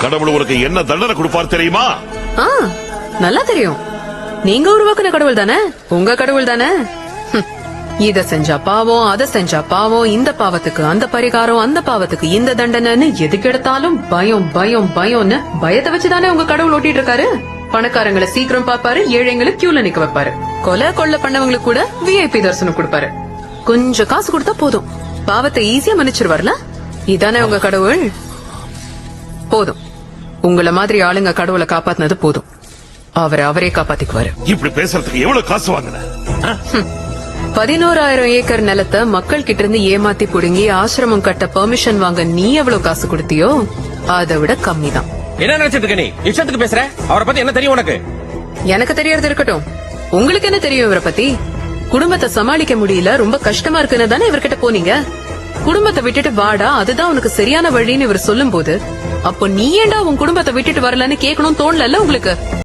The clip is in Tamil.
கடவுள் உனக்கு என்ன தண்டனை கொடுப்பார் தெரியுமா? நல்லா தெரியும். நீங்க உருவாக்குன கடவுள் தானே, உங்க கடவுள் தானே. இத செஞ்சா பாவம், அத செஞ்சா பாவம், இந்த பாவத்துக்கு அந்த பரிகாரம், அந்த பாவத்துக்கு இந்த தண்டனைன்னு எதுக்கு எடுத்தாலும் பயம் பயம் பயம்னு பயத்தை வச்சுதானே உங்க கடவுள் ஓட்டிட்டு இருக்காரு. பணக்காரங்களை சீக்கிரம் பாப்பாரு, ஏழைங்களை கியூல நிக்க வைப்பாரு, கொலை கொள்ள பண்ணவங்களுக்கு கூட VIP தரிசனம் கொடுப்பாரு. கொஞ்சம் காசு கொடுத்தா போதும், பாவத்தை ஈஸியா மன்னிச்சிருவார்ல. இதானே உங்க கடவுள். போதும், உங்கள மாதிரி ஆளுங்க கடவுளை காப்பாத்தினது போதும். அவரே காப்பாத்திக்குவாரு. இப்படி பேசுறதுக்கு எவ்வளவு காசு வாங்கின? 11,000 ஏக்கர் நிலத்தை மக்கள் கிட்ட இருந்து ஏமாத்தி புடுங்கி ஆசிரமம் கட்ட பெர்மிஷன் வாங்க நீ எவ்வளவு காசு கொடுத்தியோ அதை விட கம்மி தான். என்ன நினைச்சிட்டு இருக்க நீ? இஷ்டத்துக்கு பேசுற. அவரை பத்தி என்ன தெரியும் உனக்கு? எனக்கு தெரியறது இருக்கட்டும், உங்களுக்கு என்ன தெரியும் இவரை பத்தி? குடும்பத்தை சமாளிக்க முடியல, ரொம்ப கஷ்டமா இருக்குன்னு தானே இவர்கிட்ட போனீங்க. குடும்பத்தை விட்டுட்டு வாடா, அதுதான் உனக்கு சரியான வழின்னு இவர் சொல்லும் போது, அப்போ நீ ஏண்டா உன் குடும்பத்தை விட்டுட்டு வரலன்னு கேட்கணும் தோணல உங்களுக்கு?